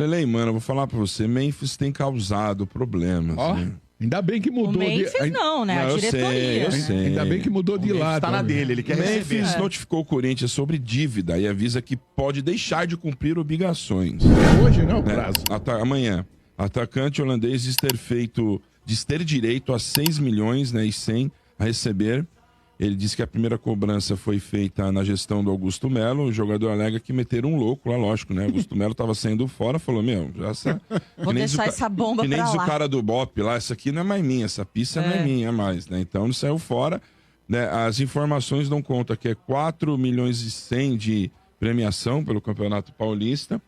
Lelei, mano, eu vou falar pra você, Memphis tem causado problemas, né? Ainda bem que mudou o Memphis não, né? A diretoria. Eu sei. Ainda bem que mudou de lado. Tá na dele, ele quer receber. Memphis notificou o Corinthians sobre dívida e avisa que pode deixar de cumprir obrigações. Hoje, não, prazo. Amanhã. Atacante holandês diz ter direito a 6 milhões, né, e 100 a receber. Ele disse que a primeira cobrança foi feita na gestão do Augusto Melo. O jogador alega que meteram um louco lá, lógico, né? Augusto Melo tava saindo fora, falou, vou deixar essa bomba pra lá. Que nem diz o cara do Bop lá, essa aqui não é mais minha, essa pista não é minha mais, né? Então ele saiu fora, né? As informações dão conta que é 4 milhões e 100 de premiação pelo Campeonato Paulista.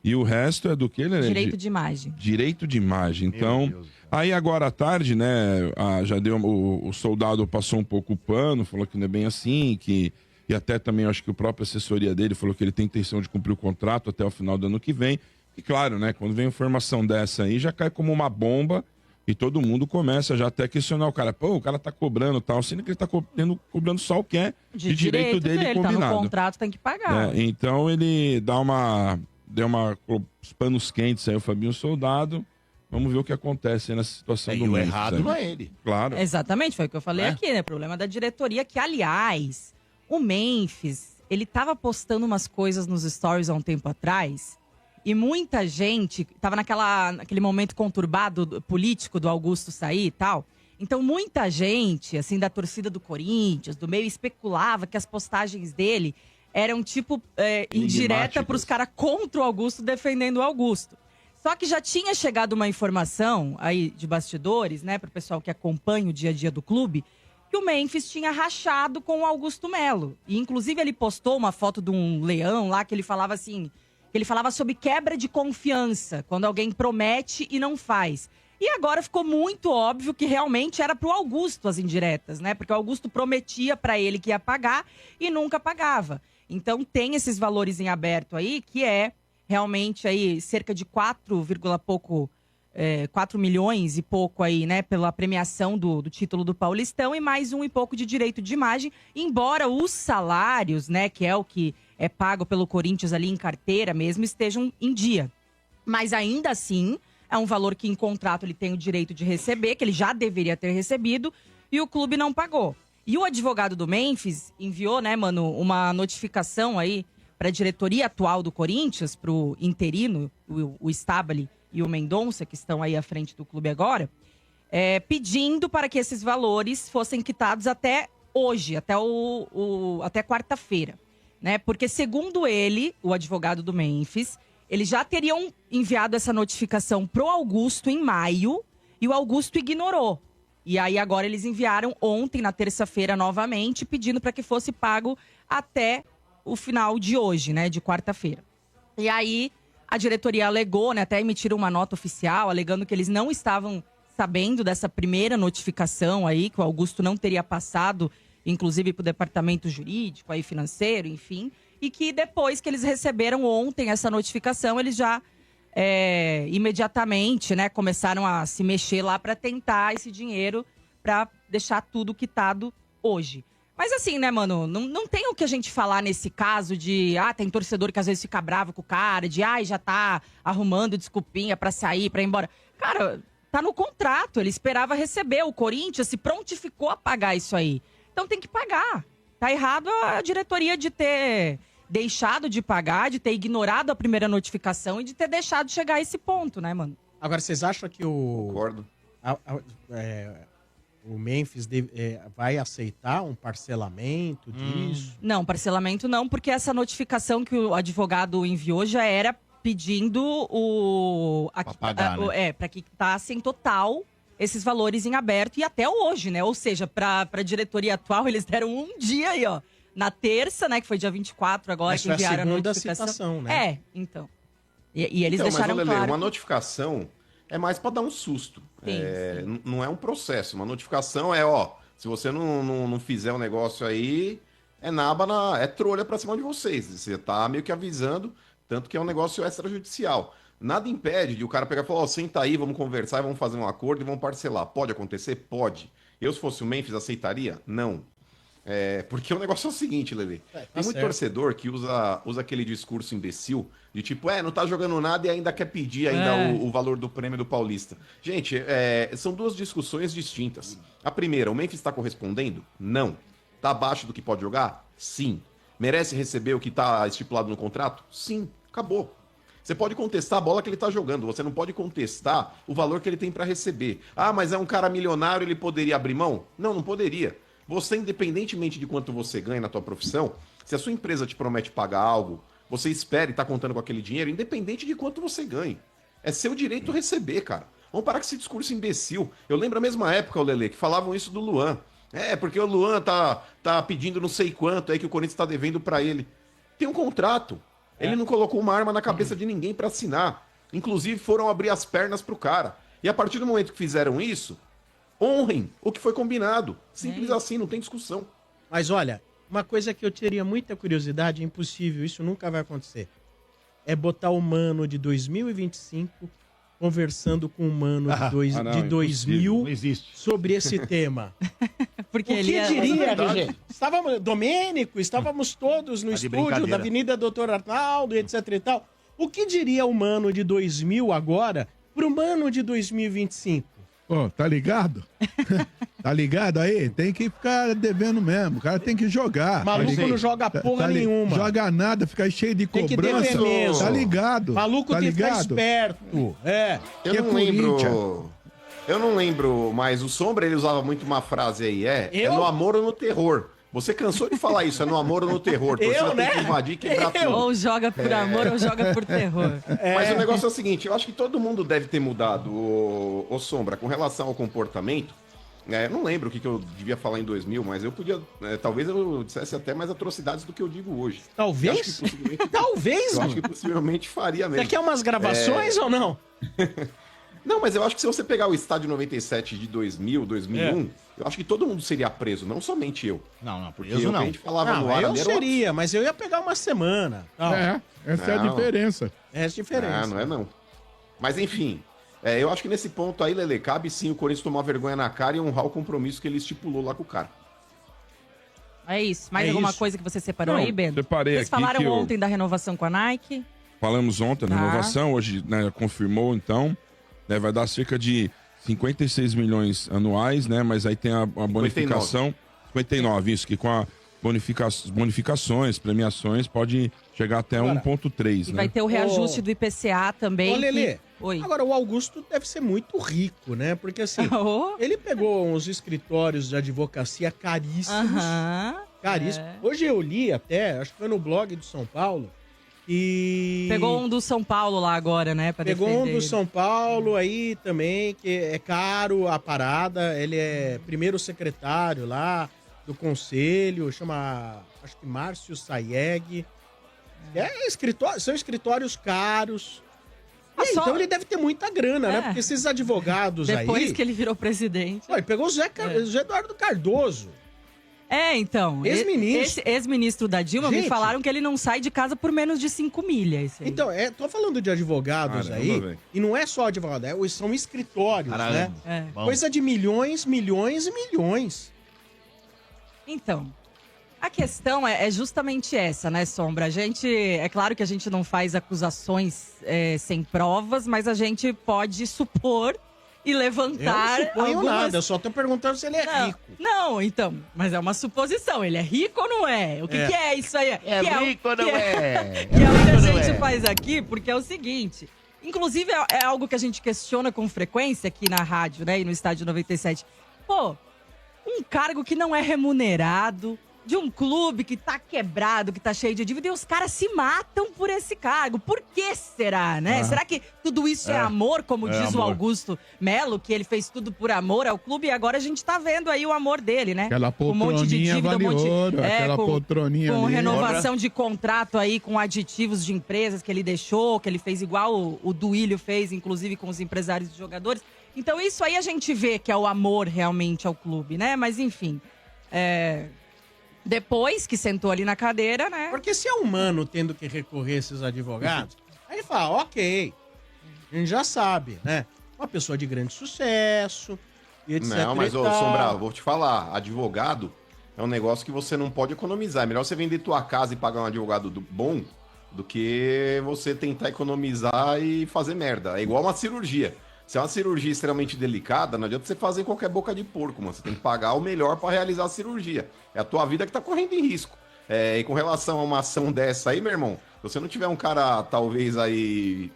E o resto é do que, né? Direito de imagem. Direito de imagem. Então, aí agora à tarde, né, já deu, o soldado passou um pouco o pano, falou que não é bem assim, e até também acho que a própria assessoria dele falou que ele tem intenção de cumprir o contrato até o final do ano que vem. E claro, né, quando vem informação dessa aí, já cai como uma bomba e todo mundo começa já até a questionar o cara. Pô, o cara tá cobrando tal, sendo que ele tá cobrando só o que é de direito dele combinado. Tá no contrato, tem que pagar. Então ele deu os panos quentes aí, o Fabinho Soldado. Vamos ver o que acontece aí nessa situação do Memphis. O errado não é ele. Claro. Exatamente, foi o que eu falei aqui, né? Problema da diretoria, que, aliás, o Memphis, ele tava postando umas coisas nos stories há um tempo atrás, e muita gente tava naquele momento conturbado político do Augusto sair e tal. Então, muita gente, assim, da torcida do Corinthians, do meio, especulava que as postagens dele eram, tipo, indireta pros caras contra o Augusto, defendendo o Augusto. Só que já tinha chegado uma informação aí de bastidores, né, pro pessoal que acompanha o dia a dia do clube, que o Memphis tinha rachado com o Augusto Melo. E, inclusive, ele postou uma foto de um leão lá que ele falava assim, que ele falava sobre quebra de confiança, quando alguém promete e não faz. E agora ficou muito óbvio que realmente era pro Augusto as indiretas, né? Porque o Augusto prometia pra ele que ia pagar e nunca pagava. Então tem esses valores em aberto aí, que é realmente aí cerca de 4 milhões e pouco aí, né, pela premiação do título do Paulistão e mais um e pouco de direito de imagem, embora os salários, né, que é o que é pago pelo Corinthians ali em carteira mesmo, estejam em dia. Mas ainda assim, é um valor que em contrato ele tem o direito de receber, que ele já deveria ter recebido, e o clube não pagou. E o advogado do Memphis enviou, né, mano, uma notificação aí para a diretoria atual do Corinthians, para o interino, o Stabile e o Mendonça, que estão aí à frente do clube agora, pedindo para que esses valores fossem quitados até hoje, até quarta-feira, né? Porque, segundo ele, o advogado do Memphis, eles já teriam enviado essa notificação pro Augusto em maio e o Augusto ignorou. E aí agora eles enviaram ontem, na terça-feira, novamente, pedindo para que fosse pago até o final de hoje, né, de quarta-feira. E aí a diretoria alegou, né, até emitiram uma nota oficial, alegando que eles não estavam sabendo dessa primeira notificação aí, que o Augusto não teria passado, inclusive para o departamento jurídico, aí financeiro, enfim, e que depois que eles receberam ontem essa notificação, eles já imediatamente, né, começaram a se mexer lá para tentar esse dinheiro para deixar tudo quitado hoje. Mas assim, né, mano, não tem o que a gente falar nesse caso de, tem torcedor que às vezes fica bravo com o cara, de, já tá arrumando desculpinha pra sair, pra ir embora. Cara, tá no contrato, ele esperava receber. O Corinthians se prontificou a pagar isso aí. Então tem que pagar. Tá errado a diretoria de ter deixado de pagar, de ter ignorado a primeira notificação e de ter deixado chegar a esse ponto, né, mano? Agora, vocês acham que Concordo. O Memphis vai aceitar um parcelamento disso? Não, parcelamento não, porque essa notificação que o advogado enviou já era pedindo Pra pagar, né? para que quitassem total esses valores em aberto e até hoje, né? Ou seja, para a diretoria atual, eles deram um dia aí, ó. Na terça, né, que foi dia 24 agora, Mas que foi enviaram a segunda notificação. citação, né? Então. E eles Mas, deixaram Lelê, claro. uma notificação é mais para dar um susto. Sim. Não é um processo. Uma notificação se você não fizer um negócio aí, é trolha para cima de vocês. Você tá meio que avisando, tanto que é um negócio extrajudicial. Nada impede de o cara pegar e falar, senta aí, vamos conversar, vamos fazer um acordo e vamos parcelar. Pode acontecer? Pode. Eu, se fosse o Memphis, aceitaria? Não. Porque o negócio é o seguinte, Lelê. Tem muito torcedor que usa aquele discurso imbecil de tipo, não tá jogando nada e ainda quer pedir ainda o valor do prêmio do Paulista. Gente, são duas discussões distintas. A primeira, o Memphis tá correspondendo? Não. Tá abaixo do que pode jogar? Sim. Merece receber o que tá estipulado no contrato? Sim. Acabou. Você pode contestar a bola que ele tá jogando, você não pode contestar o valor que ele tem para receber. Ah, mas é um cara milionário, ele poderia abrir mão? Não, não poderia. Você, independentemente de quanto você ganha na tua profissão, se a sua empresa te promete pagar algo, você espera e tá contando com aquele dinheiro, independente de quanto você ganhe. É seu direito receber, cara. Vamos parar com esse discurso imbecil. Eu lembro a mesma época, o Lelê, que falavam isso do Luan. Porque o Luan tá pedindo não sei quanto aí que o Corinthians tá devendo para ele. Tem um contrato. Ele não colocou uma arma na cabeça de ninguém para assinar. Inclusive foram abrir as pernas pro cara. E a partir do momento que fizeram isso, honrem o que foi combinado. Simples assim, não tem discussão. Mas olha, uma coisa que eu teria muita curiosidade, é impossível, isso nunca vai acontecer, é botar o Mano de 2025 conversando com o Mano de 2000 sobre esse tema. Porque o que diria, gente? Domênico, estávamos todos no estúdio da Avenida Doutor Arnaldo, etc e tal. O que diria o Mano de 2000 agora pro Mano de 2025? Tá ligado? Tá ligado aí? Tem que ficar devendo mesmo. O cara tem que jogar. Maluco não joga porra nenhuma. Joga nada, fica cheio de tem cobrança. Que dever mesmo. Tá ligado? Maluco tem que ficar esperto. Eu não lembro, mas o Sombra, ele usava muito uma frase aí, é no amor ou no terror. Você cansou de falar isso, é no amor ou no terror. Tem que invadir e quebrar tudo. Ou joga por amor ou joga por terror. Mas o negócio é o seguinte, eu acho que todo mundo deve ter mudado, o Sombra, com relação ao comportamento. Eu não lembro o que eu devia falar em 2000, mas eu podia, talvez eu dissesse até mais atrocidades do que eu digo hoje. Talvez? Talvez, eu acho que possivelmente faria mesmo. Você quer umas gravações ou não? Não, mas eu acho que se você pegar o estádio 97 de 2000, 2001, eu acho que todo mundo seria preso, não somente eu. Não, porque preso não. A gente falava no ar, eu seria, mas eu ia pegar uma semana. Essa é a diferença. Essa é a diferença. Não é não. Mas enfim, eu acho que nesse ponto aí, Lelê, cabe sim o Corinthians tomar vergonha na cara e honrar o compromisso que ele estipulou lá com o cara. É isso. Mais alguma coisa que você separou aí, Bento? Separei Vocês falaram ontem da renovação com a Nike? Falamos ontem da renovação, hoje confirmou então. Vai dar cerca de 56 milhões anuais, né? Mas aí tem a bonificação. 59, isso, que com a bonificações, premiações, pode chegar até 1,3. E vai ter o reajuste do IPCA também. Ô, Lelê, Oi. Agora o Augusto deve ser muito rico, né? Porque assim, ele pegou uns escritórios de advocacia caríssimos. Caríssimos. Hoje eu li até, acho que foi no blog do São Paulo, e... Pegou um do São Paulo lá agora, né? Pegou um do São Paulo aí também, que é caro a parada. Ele é primeiro secretário lá do conselho, chama, acho que Márcio Sayeg. São escritórios caros. Então ele deve ter muita grana, né? Porque esses advogados Depois que ele virou presidente. Ele pegou o Zé Eduardo Cardoso. Então. Ex-ministro. Ex-ministro da Dilma, me falaram que ele não sai de casa por menos de 5 milhas. Então, tô falando de advogados aí, véio. E não é só advogado, são escritórios, né? Coisa de milhões, milhões e milhões. Então, a questão é justamente essa, né, Sombra? É claro que a gente não faz acusações sem provas, mas a gente pode supor e levantar. Eu não suponho nada, eu só tô perguntando se ele é rico. Não, então, mas é uma suposição. Ele é rico ou não é? O que é isso aí? Rico ou não é? Que é o que a gente faz aqui, porque é o seguinte. Inclusive, é algo que a gente questiona com frequência aqui na rádio, né? E no Estádio 97. Um cargo que não é remunerado, de um clube que tá quebrado, que tá cheio de dívida, e os caras se matam por esse cargo. Por que será, né? Será que tudo isso é amor, como diz o Augusto Melo, que ele fez tudo por amor ao clube, e agora a gente tá vendo aí o amor dele, né? Aquela poltroninha um monte de dívida, ouro, aquela poltroninha com ali. renovação de contrato aí, com aditivos de empresas que ele deixou, que ele fez igual o Duílio fez, inclusive com os empresários e jogadores. Então isso aí a gente vê que é o amor realmente ao clube, né? Mas enfim, depois que sentou ali na cadeira, né? Porque se é humano tendo que recorrer a esses advogados, aí ele fala, ok, a gente já sabe, né? Uma pessoa de grande sucesso, e etc. Não, mas, Sombra, vou te falar, advogado é um negócio que você não pode economizar. É melhor você vender tua casa e pagar um advogado bom do que você tentar economizar e fazer merda. É igual uma cirurgia. Se é uma cirurgia extremamente delicada, não adianta você fazer em qualquer boca de porco, mano. Você tem que pagar o melhor para realizar a cirurgia. É a tua vida que tá correndo em risco. E com relação a uma ação dessa aí, meu irmão, se você não tiver um cara, talvez aí,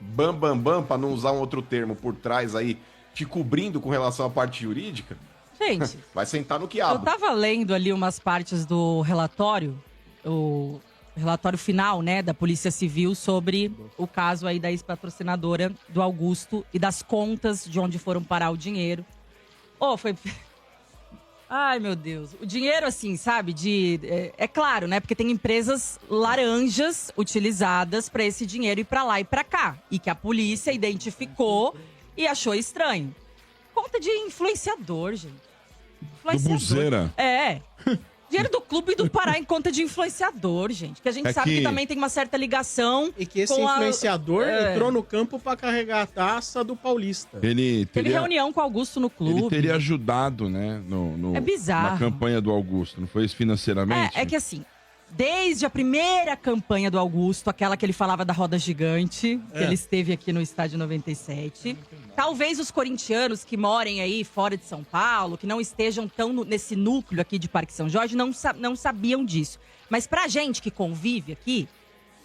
pra não usar um outro termo por trás aí, te cobrindo com relação à parte jurídica, Gente, vai sentar no eu quiabo. tava lendo ali umas partes do relatório, o relatório final, né, da Polícia Civil sobre o caso aí da ex-patrocinadora do Augusto e das contas de onde foram parar o dinheiro. Foi... Ai, meu Deus. O dinheiro, assim, sabe, é claro, né, porque tem empresas laranjas utilizadas pra esse dinheiro ir pra lá e pra cá. E que a polícia identificou e achou estranho. Conta de influenciador, gente. Do Buzeira. Dinheiro do clube do Pará em conta de influenciador, gente. Que a gente sabe que também tem uma certa ligação. E que esse influenciador entrou no campo pra carregar a taça do Paulista. Teve reunião com o Augusto no clube. Ele teria ajudado, né? É bizarro. Na campanha do Augusto, não foi isso financeiramente? É que assim, desde a primeira campanha do Augusto, aquela que ele falava da roda gigante, que ele esteve aqui no Estádio 97. Talvez os corintianos que morem aí fora de São Paulo, que não estejam tão nesse núcleo aqui de Parque São Jorge, não sabiam disso. Mas pra gente que convive aqui,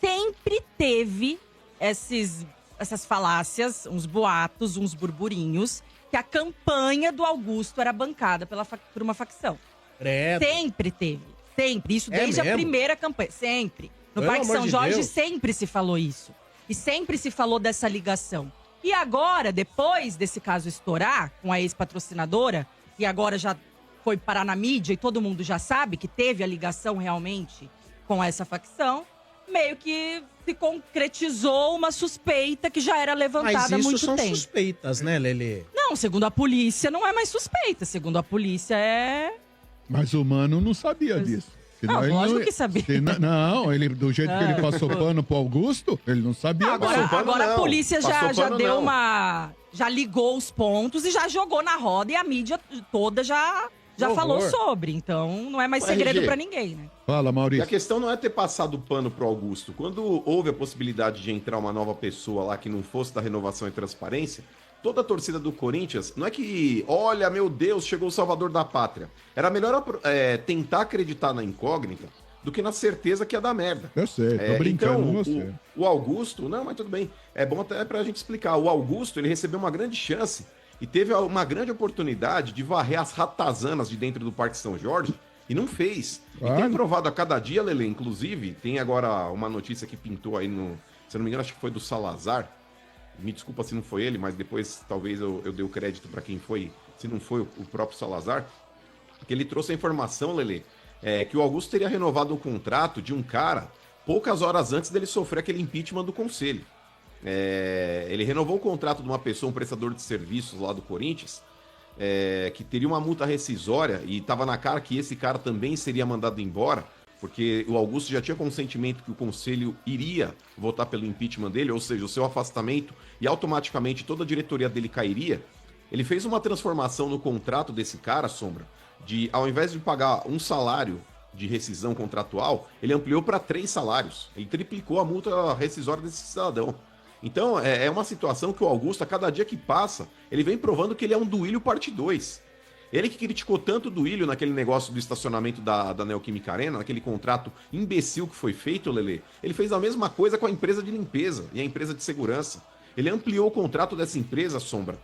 sempre teve essas falácias, uns boatos, uns burburinhos, que a campanha do Augusto era bancada por uma facção. Sempre teve. Sempre. Isso desde a primeira campanha. Sempre. No Parque São Jorge sempre se falou isso. E sempre se falou dessa ligação. E agora, depois desse caso estourar com a ex-patrocinadora, e agora já foi parar na mídia e todo mundo já sabe que teve a ligação realmente com essa facção, meio que se concretizou uma suspeita que já era levantada há muito tempo. Mas isso são suspeitas, né, Lelê? Não, segundo a polícia não é mais suspeita. Segundo a polícia é... Mas o Mano não sabia disso. Não, lógico que sabia. Não, ele, do jeito que ele passou pano pro Augusto, ele não sabia. Agora a polícia já deu uma... Já ligou os pontos e já jogou na roda e a mídia toda já falou sobre. Então não é mais segredo pra ninguém, né? Fala, Maurício. E a questão não é ter passado pano pro Augusto. Quando houve a possibilidade de entrar uma nova pessoa lá que não fosse da renovação e transparência, toda a torcida do Corinthians, não é que, olha, meu Deus, chegou o salvador da pátria. Era melhor tentar acreditar na incógnita do que na certeza que ia dar merda. Eu sei, tô brincando com você. O Augusto, não, mas tudo bem. É bom até pra gente explicar. O Augusto, ele recebeu uma grande chance e teve uma grande oportunidade de varrer as ratazanas de dentro do Parque São Jorge e não fez. E tem provado a cada dia, Lelê, inclusive, tem agora uma notícia que pintou aí no, se eu não me engano, acho que foi do Salazar. Me desculpa se não foi ele, mas depois talvez eu dê o crédito para quem foi, se não foi o próprio Salazar, que ele trouxe a informação, Lelê, que o Augusto teria renovado o contrato de um cara poucas horas antes dele sofrer aquele impeachment do Conselho. Ele renovou o contrato de uma pessoa, um prestador de serviços lá do Corinthians, que teria uma multa rescisória e estava na cara que esse cara também seria mandado embora, porque o Augusto já tinha consentimento que o Conselho iria votar pelo impeachment dele, ou seja, o seu afastamento, e automaticamente toda a diretoria dele cairia. Ele fez uma transformação no contrato desse cara, Sombra, de ao invés de pagar um salário de rescisão contratual, ele ampliou para 3 salários. Ele triplicou a multa rescisória desse cidadão. Então, é uma situação que o Augusto, a cada dia que passa, ele vem provando que ele é um Duílio parte 2. Ele que criticou tanto o Duílio naquele negócio do estacionamento da Neoquímica Arena, naquele contrato imbecil que foi feito, Lelê, ele fez a mesma coisa com a empresa de limpeza e a empresa de segurança. Ele ampliou o contrato dessa empresa, Sombra,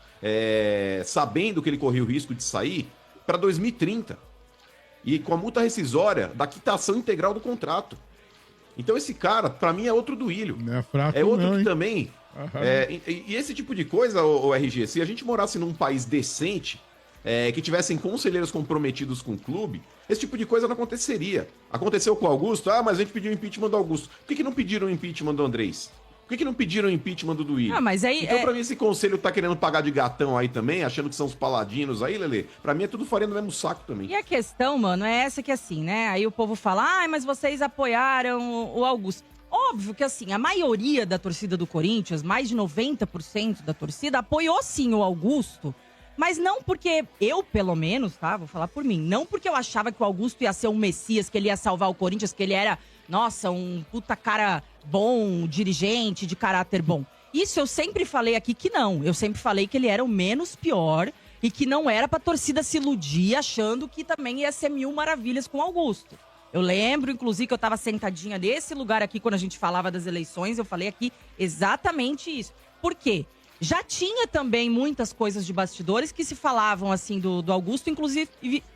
sabendo que ele corria o risco de sair, para 2030. E com a multa rescisória da quitação integral do contrato. Então esse cara, para mim, é outro Duílio. Não é fraco, é outro não, que hein? também... E esse tipo de coisa, o RG, se a gente morasse num país decente... que tivessem conselheiros comprometidos com o clube, esse tipo de coisa não aconteceria. Aconteceu com o Augusto, mas a gente pediu o impeachment do Augusto. Por que não pediram o impeachment do Andrés? Por que não pediram o impeachment do Duílio? Mas aí, então, pra mim, esse conselho tá querendo pagar de gatão aí também, achando que são os paladinos aí, Lelê. Pra mim é tudo farinha no mesmo saco também. E a questão, mano, é essa que assim, né? Aí o povo fala, mas vocês apoiaram o Augusto. Óbvio que assim, a maioria da torcida do Corinthians, mais de 90% da torcida, apoiou sim o Augusto, Mas não porque eu, pelo menos, tá? Vou falar por mim. Não porque eu achava que o Augusto ia ser um messias, que ele ia salvar o Corinthians, que ele era, nossa, um puta cara bom, dirigente, de caráter bom. Isso eu sempre falei aqui que não. Eu sempre falei que ele era o menos pior e que não era pra torcida se iludir achando que também ia ser mil maravilhas com o Augusto. Eu lembro, inclusive, que eu tava sentadinha nesse lugar aqui quando a gente falava das eleições. Eu falei aqui exatamente isso. Por quê? Já tinha também muitas coisas de bastidores que se falavam, assim, do Augusto, inclusive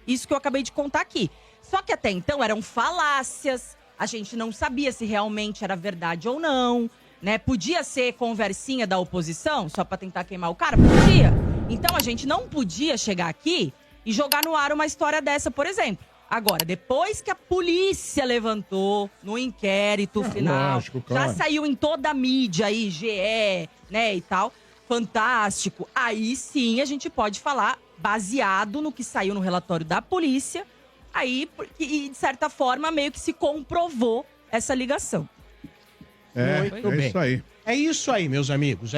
isso que eu acabei de contar aqui. Só que até então eram falácias, a gente não sabia se realmente era verdade ou não, né? Podia ser conversinha da oposição, só pra tentar queimar o cara? Podia. Então a gente não podia chegar aqui e jogar no ar uma história dessa, por exemplo. Agora, depois que a polícia levantou no inquérito final, lógico, claro. já saiu em toda a mídia aí, GE, né, e tal, fantástico. Aí sim a gente pode falar baseado no que saiu no relatório da polícia, aí, e de certa forma meio que se comprovou essa ligação. É, Muito é bem. isso aí. É isso aí, meus amigos.